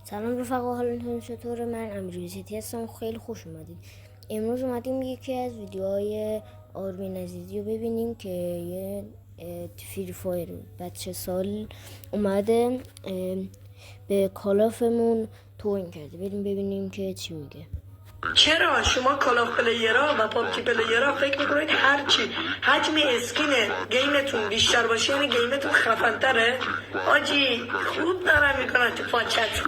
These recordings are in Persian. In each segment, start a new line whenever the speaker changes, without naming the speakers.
سلام رفقا، حالتون چطوره؟ من امیرزیتی هستم. خیلی خوش اومدید. امروز اومدیم یکی از ویدیوهای آرمین عزیزی رو ببینیم که یه فری فایر بچه سال اومده به کالافمون توهین کرده. بریم ببینیم که چی میگه.
چرا شما کالاف پلیرها و پابجی پلیرها فکر میکنید هرچی حجم اسکین گیمتون بیشتر باشه یعنی گیمتون خفن‌تره؟ آجی خوب دارم میکنن تو پاچت.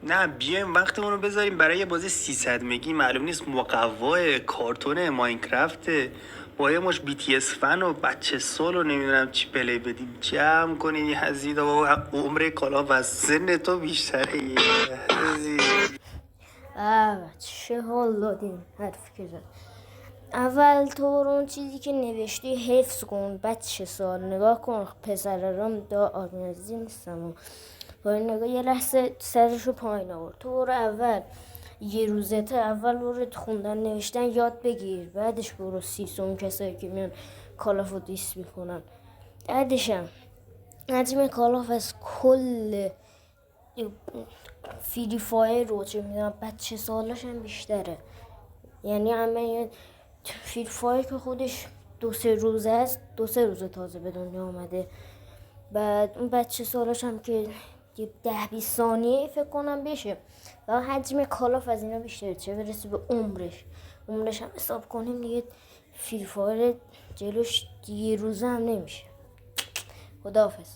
نه بیایم وقتمون رو بذاریم برای یه بازی 300 مگی معلوم نیست مقوای کارتون ماینکرافت با یه مش BTS فن و بچه سال و نمیدونم چی پلی بدیم جمع کنین یه هزیده بابا عمر کالا و سن تو بیشتره یه هزید.
چه حال دادیم حرف که زد. اول تو اون چیزی که نوشتی حفظ کن بچه سال. نگاه کن پسرم دا آرمین عزیزی نیستم و با این نگاه یه لحظه سرشو پایین آورد. تو برو اول یه روزته اول برو خوندن نوشتن یاد بگیر، بعدش برو سیسون کسایی که میان کالاف رو دیس میکنن. بعدشم حجم کالاف از کل فری فایر رو چه میدونم بچه سالاش هم بیشتره. یعنی همه فری فایر که خودش 2-3 روزه است، 2-3 روز تازه به دنیا آمده. بعد اون بچه سالاش هم که 10-20 ثانیه فکر کنم بشه و حجم کالاف از اینا بیشتره، چه برسه به عمرش هم حساب کنیم دیگه. فری فایر جلوش یه روزه هم نمیشه. خداحافظ.